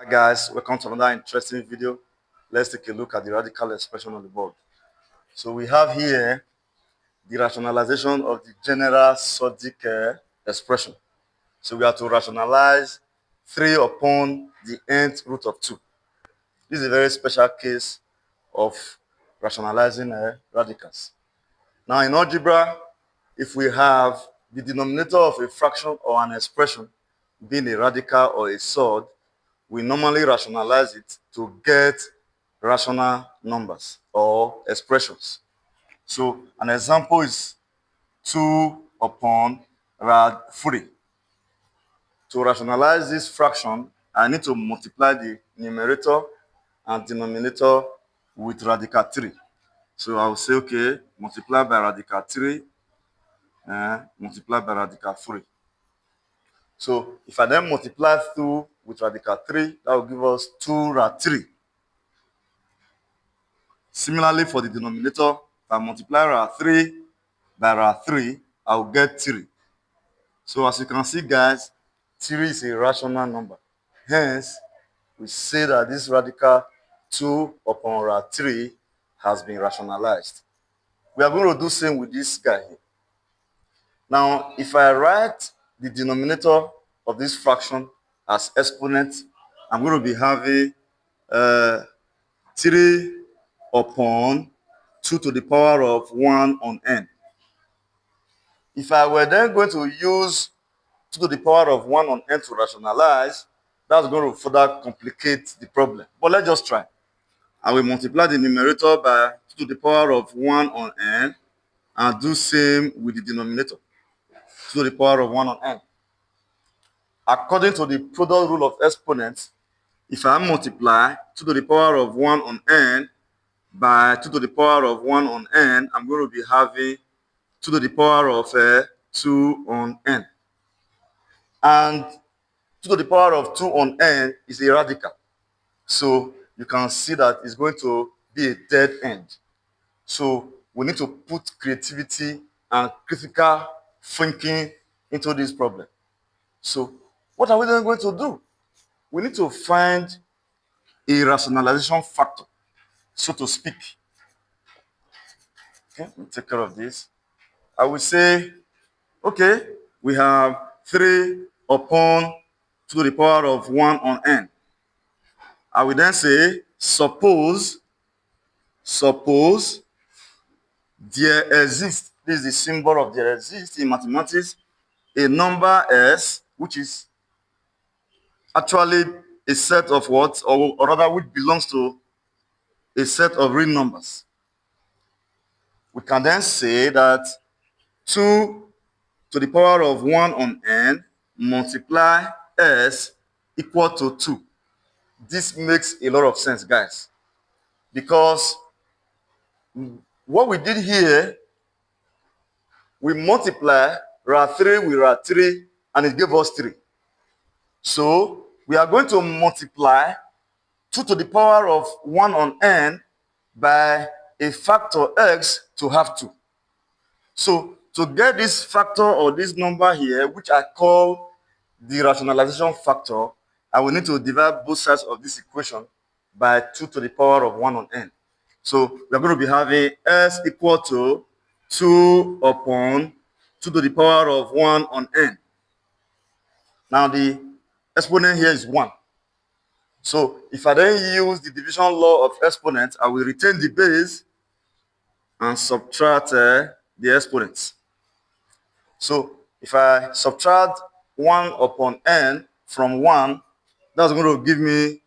Hi guys, welcome to another interesting video. Let's take a look at the radical expression on the board. So we have here the rationalization of the general Surdic expression. So we have to rationalize 3 upon the nth root of 2. This is a very special case of rationalizing radicals. Now in algebra, if we have the denominator of a fraction or an expression being a radical or a surd, we normally rationalize it to get rational numbers or expressions. So an example is 2 upon rad 3. To rationalize this fraction, I need to multiply the numerator and denominator with radical 3. So I will say, okay, multiply by radical 3 and multiply by radical 3. So if I then multiply through with radical 3, that will give us 2 rad 3. Similarly, for the denominator, if I multiply rad 3 by rad 3, I will get 3. So as you can see, guys, 3 is a rational number. Hence, we say that this radical 2 upon rad 3 has been rationalized. We are going to do the same with this guy here. Now, if I write the denominator of this fraction as exponent, I'm going to be having 3 upon 2 to the power of 1 on n. If I were then going to use 2 to the power of 1 on n to rationalize, that's going to further complicate the problem. But let's just try. I will multiply the numerator by 2 to the power of 1 on n and do same with the denominator, 2 to the power of 1 on n. According to the product rule of exponents, if I multiply 2 to the power of 1 on n by 2 to the power of 1 on n, I'm going to be having 2 to the power of 2 on n. And 2 to the power of 2 on n is a radical. So you can see that it's going to be a dead end. So we need to put creativity and critical thinking into this problem. So what are we then going to do? We need to find a rationalization factor, so to speak. Okay, let me take care of this. I will say, okay, we have 3 upon 2 to the power of 1 on n. I will then say, suppose there exists, this is the symbol of there exists in mathematics, a number s, which is actually a set of what, or rather which belongs to a set of real numbers. We can then say that 2 to the power of 1 on n multiply s equal to 2. This makes a lot of sense, guys, because what we did here, we multiply rad 3 with rad 3 and it gave us 3. So we are going to multiply 2 to the power of 1 on n by a factor x to have 2. So to get this factor or this number here, which I call the rationalization factor, I will need to divide both sides of this equation by 2 to the power of 1 on n. So we're going to be having s equal to 2 upon 2 to the power of 1 on n. Now the exponent here is 1. So if I then use the division law of exponents, I will retain the base and subtract the exponents. So if I subtract 1 upon n from 1, that's going to give me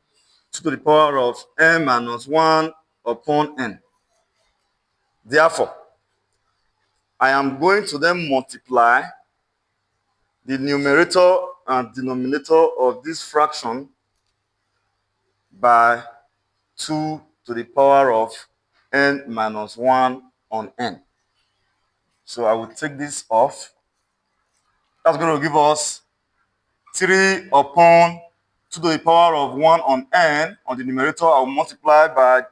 2 to the power of n minus 1 upon n. Therefore, I am going to then multiply the numerator and denominator of this fraction by 2 to the power of n minus 1 on n. So I will take this off. That's going to give us 3 upon 2 to the power of 1 on n. On the numerator, I will multiply by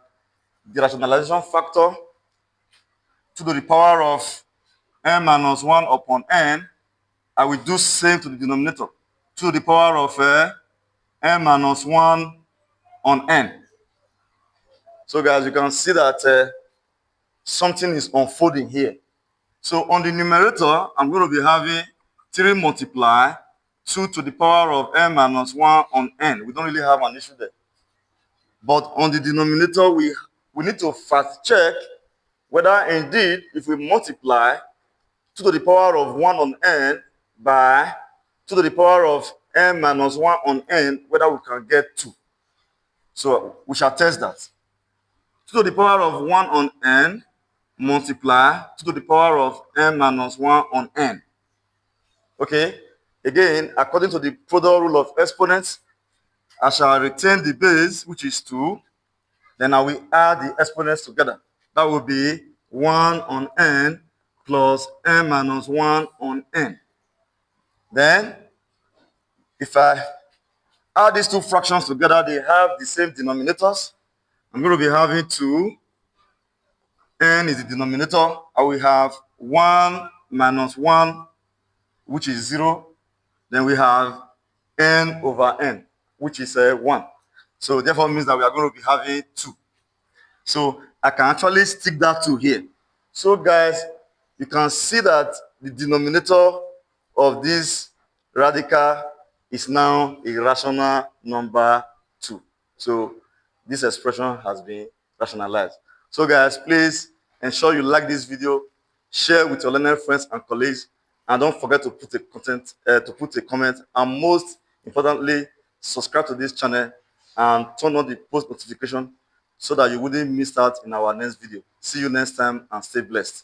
the rationalization factor 2 to the power of n minus 1 upon n. I will do same to the denominator, 2 to the power of n minus 1 on n. So guys, you can see that something is unfolding here. So on the numerator, I'm going to be having 3 multiply 2 to the power of n minus 1 on n. We don't really have an issue there. But on the denominator, we need to fast check whether indeed if we multiply 2 to the power of 1 on n by 2 to the power of n minus 1 on n, whether we can get 2. So we shall test that. 2 to the power of 1 on n multiply 2 to the power of n minus 1 on n. Okay, again, according to the product rule of exponents, I shall retain the base, which is 2. Then I will add the exponents together. That will be 1 on n plus n minus 1 on n. Then, if I add these two fractions together, they have the same denominators. I'm going to be having 2. N is the denominator. I will have 1 minus 1, which is 0. Then we have n over n, which is 1. So therefore means that we are going to be having 2. So I can actually stick that 2 here. So guys, you can see that the denominator of this radical is now a rational number 2. So this expression has been rationalized. So guys, please ensure you like this video, share with your learning friends and colleagues, and don't forget to put a comment, and most importantly, subscribe to this channel and turn on the post notification so that you wouldn't miss out in our next video. See you next time and stay blessed.